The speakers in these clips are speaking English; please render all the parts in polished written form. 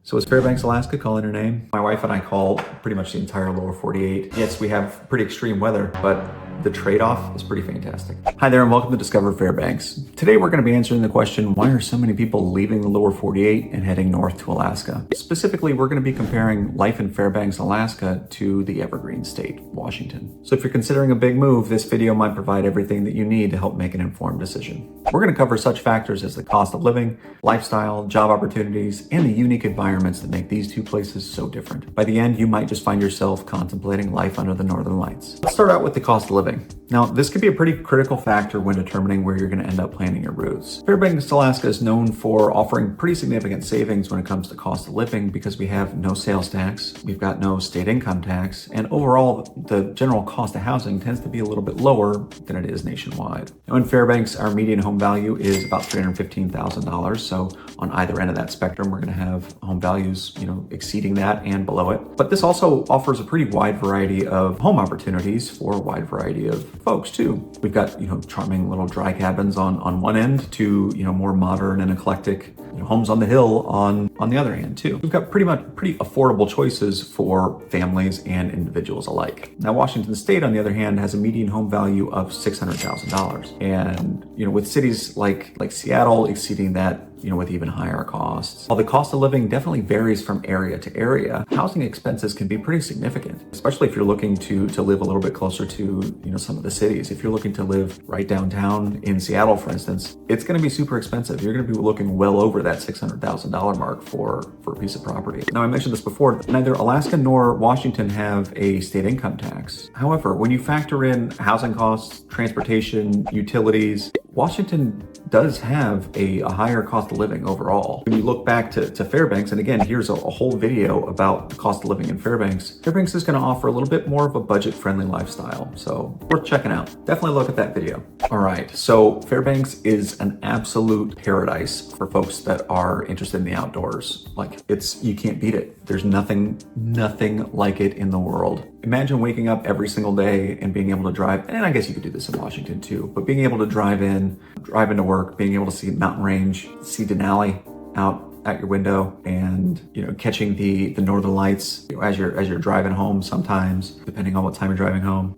So is Fairbanks, Alaska calling her name? My wife and I call pretty much the entire lower 48. Yes, we have pretty extreme weather, but the trade-off is pretty fantastic. Hi there and welcome to Discover Fairbanks. Today we're going to be answering the question, why are so many people leaving the lower 48 and heading north to Alaska? Specifically, we're going to be comparing life in Fairbanks, Alaska to the Evergreen State, Washington. So if you're considering a big move, this video might provide everything that you need to help make an informed decision. We're going to cover such factors as the cost of living, lifestyle, job opportunities, and the unique environments that make these two places so different. By the end, you might just find yourself contemplating life under the northern lights. Let's start out with the cost of living. Now, this could be a pretty critical factor when determining where you're going to end up planning your routes. Fairbanks, Alaska is known for offering pretty significant savings when it comes to cost of living because we have no sales tax, we've got no state income tax, and overall, the general cost of housing tends to be a little bit lower than it is nationwide. Now, in Fairbanks, our median home value is about $315,000. So on either end of that spectrum, we're going to have home values, exceeding that and below it. But this also offers a pretty wide variety of home opportunities for a wide variety of folks too. We've got, charming little dry cabins on one end to, more modern and eclectic homes on the hill on the other hand too. We've got pretty affordable choices for families and individuals alike. Now, Washington State, on the other hand, has a median home value of $600,000. And, with cities like Seattle exceeding that, with even higher costs. While the cost of living definitely varies from area to area, housing expenses can be pretty significant, especially if you're looking to live a little bit closer to, some of the cities. If you're looking to live right downtown in Seattle, for instance, it's going to be super expensive. You're going to be looking well over that $600,000 mark for a piece of property. Now, I mentioned this before, neither Alaska nor Washington have a state income tax. However, when you factor in housing costs, transportation, utilities, Washington does have a higher cost of living overall. When you look back to Fairbanks, and again, here's a whole video about the cost of living in Fairbanks. Fairbanks is going to offer a little bit more of a budget-friendly lifestyle, so worth checking out. Definitely look at that video. All right, so Fairbanks is an absolute paradise for folks that are interested in the outdoors. You can't beat it. There's nothing like it in the world. Imagine waking up every single day and being able to drive, and I guess you could do this in Washington too, but being able to drive into work, being able to see mountain range, see Denali out your window, and catching the northern lights as you're driving home sometimes, depending on what time you're driving home.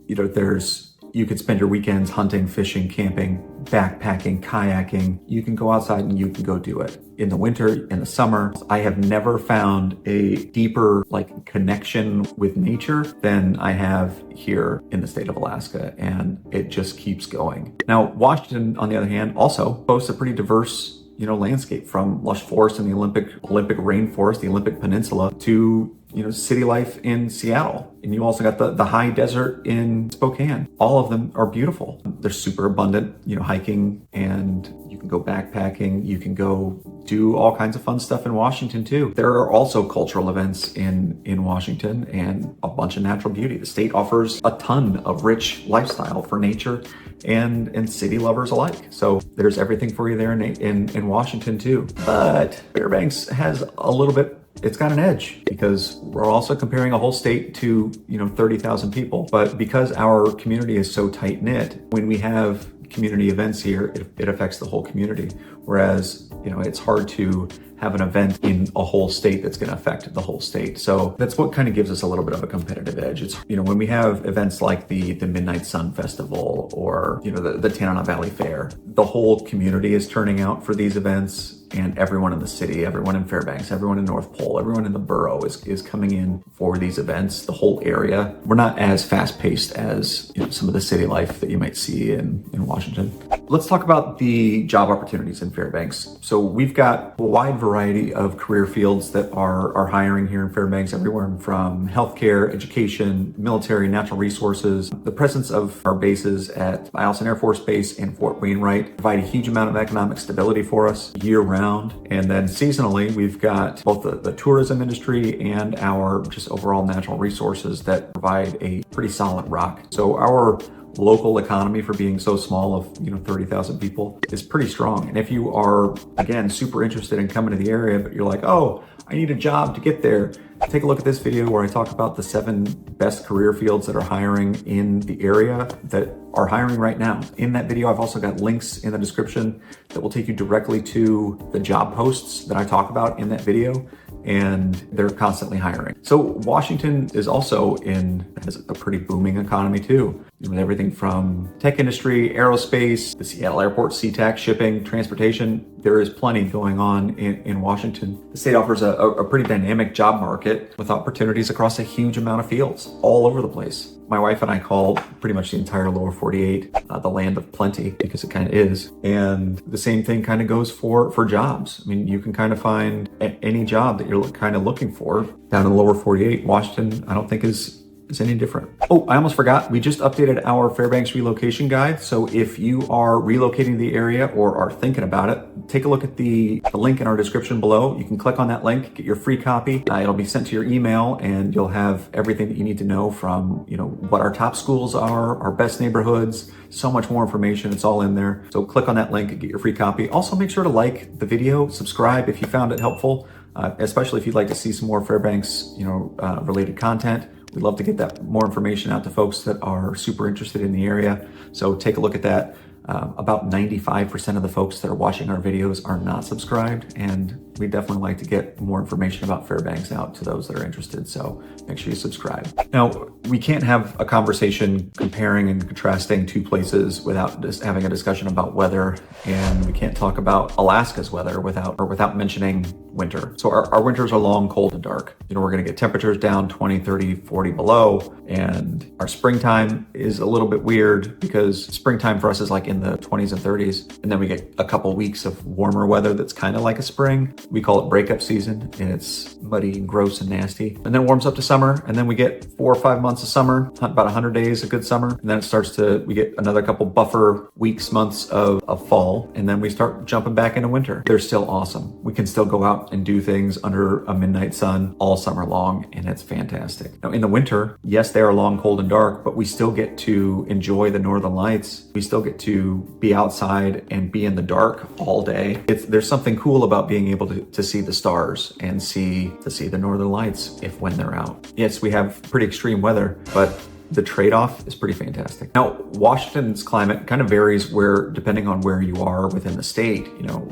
You could spend your weekends hunting, fishing, camping, backpacking, kayaking. You can go outside and you can go do it. In the winter, in the summer, I have never found a deeper connection with nature than I have here in the state of Alaska, and it just keeps going. Now, Washington, on the other hand, also boasts a pretty diverse landscape, from lush forest in the Olympic rainforest, the Olympic Peninsula, to city life in Seattle. And you also got the high desert in Spokane. All of them are beautiful. They're super abundant, hiking, and you can go backpacking. You can go do all kinds of fun stuff in Washington too. There are also cultural events in Washington and a bunch of natural beauty. The state offers a ton of rich lifestyle for nature and city lovers alike. So there's everything for you there in Washington too. But Fairbanks has a little bit, it's got an edge because we're also comparing a whole state to, 30,000 people. But because our community is so tight knit, when we have community events here, it affects the whole community. Whereas, it's hard to have an event in a whole state that's going to affect the whole state. So that's what kind of gives us a little bit of a competitive edge. It's, when we have events like the Midnight Sun Festival or, the Tanana Valley Fair, the whole community is turning out for these events. And everyone in the city, everyone in Fairbanks, everyone in North Pole, everyone in the borough is coming in for these events, the whole area. We're not as fast-paced as some of the city life that you might see in Washington. Let's talk about the job opportunities in Fairbanks. So we've got a wide variety of career fields that are hiring here in Fairbanks, everywhere from healthcare, education, military, natural resources. The presence of our bases at Eielson Air Force Base and Fort Wainwright provide a huge amount of economic stability for us year-round. And then seasonally, we've got both the tourism industry and our just overall natural resources that provide a pretty solid rock. So our local economy, for being so small of 30,000 people, is pretty strong. And if you are, again, super interested in coming to the area, but you're like, oh, I need a job to get there, take a look at this video where I talk about the 7 best career fields that are hiring in the area that are hiring right now. In that video, I've also got links in the description that will take you directly to the job posts that I talk about in that video. and they're constantly hiring. So Washington is also has a pretty booming economy too. With everything from tech industry, aerospace, the Seattle airport, SeaTac, shipping, transportation, there is plenty going on in Washington. The state offers a pretty dynamic job market with opportunities across a huge amount of fields all over the place. My wife and I call pretty much the entire lower 48 the land of plenty, because it kind of is. And the same thing kind of goes for jobs. I mean, you can kind of find any job that you're kind of looking for down in the lower 48. Washington, I don't think is any different. Oh, I almost forgot. We just updated our Fairbanks relocation guide. So if you are relocating to the area or are thinking about it, take a look at the link in our description below. You can click on that link, get your free copy. It'll be sent to your email, and you'll have everything that you need to know from, what our top schools are, our best neighborhoods, so much more information. It's all in there. So click on that link and get your free copy. Also, make sure to like the video, subscribe if you found it helpful, especially if you'd like to see some more Fairbanks, related content. We'd love to get that more information out to folks that are super interested in the area. So take a look at that. About 95% of the folks that are watching our videos are not subscribed, and we definitely like to get more information about Fairbanks out to those that are interested. So make sure you subscribe. Now, we can't have a conversation comparing and contrasting two places without just having a discussion about weather, and we can't talk about Alaska's weather without mentioning winter. So our winters are long, cold, and dark. We're going to get temperatures down 20, 30, 40 below, and our springtime is a little bit weird because springtime for us is like in the 20s and 30s, and then we get a couple weeks of warmer weather that's kind of like a spring. We call it breakup season, and it's muddy and gross and nasty. And then it warms up to summer, and then we get 4 or 5 months of summer, about 100 days of good summer. And then we get another couple buffer weeks, months of fall, and then we start jumping back into winter. They're still awesome. We can still go out and do things under a midnight sun all summer long, and it's fantastic. Now in the winter, yes, they are long, cold, and dark, but we still get to enjoy the northern lights. We still get to be outside and be in the dark all day. There's something cool about being able to see the stars and see the northern lights when they're out. Yes, we have pretty extreme weather, but the trade-off is pretty fantastic. Now, Washington's climate kind of varies depending on where you are within the state,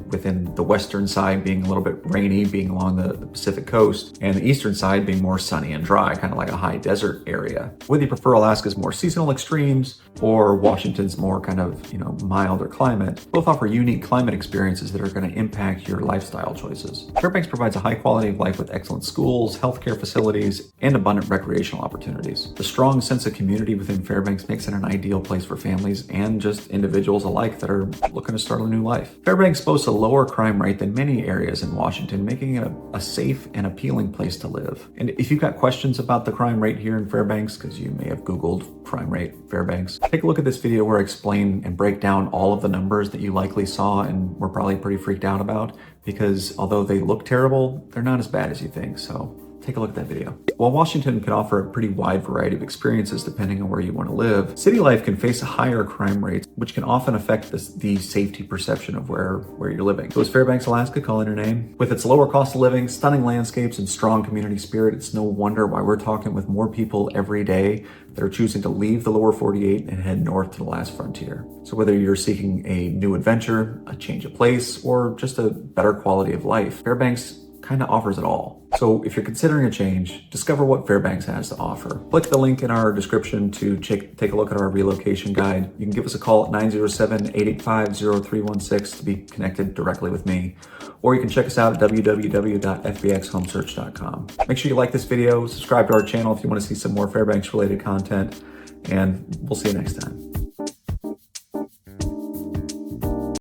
within the western side being a little bit rainy, being along the Pacific coast, and the eastern side being more sunny and dry, kind of like a high desert area. Whether you prefer Alaska's more seasonal extremes or Washington's more kind of, milder climate, both offer unique climate experiences that are going to impact your lifestyle choices. Fairbanks provides a high quality of life with excellent schools, healthcare facilities, and abundant recreational opportunities. The strong sense of community within Fairbanks makes it an ideal place for families and just individuals alike that are looking to start a new life. Fairbanks boasts a lower crime rate than many areas in Washington, making it a safe and appealing place to live. And if you've got questions about the crime rate here in Fairbanks, because you may have Googled crime rate Fairbanks, take a look at this video where I explain and break down all of the numbers that you likely saw and were probably pretty freaked out about, because although they look terrible, they're not as bad as you think. So take a look at that video. While Washington can offer a pretty wide variety of experiences depending on where you want to live, city life can face a higher crime rate, which can often affect the safety perception of where you're living. So is Fairbanks, Alaska calling her name? With its lower cost of living, stunning landscapes, and strong community spirit, it's no wonder why we're talking with more people every day that are choosing to leave the lower 48 and head north to the last frontier. So whether you're seeking a new adventure, a change of place, or just a better quality of life, Fairbanks kind of offers it all. So if you're considering a change, discover what Fairbanks has to offer. Click the link in our description to take a look at our relocation guide. You can give us a call at 907-885-0316 to be connected directly with me, or you can check us out at www.fbxhomesearch.com. Make sure you like this video, subscribe to our channel if you want to see some more Fairbanks related content, and we'll see you next time.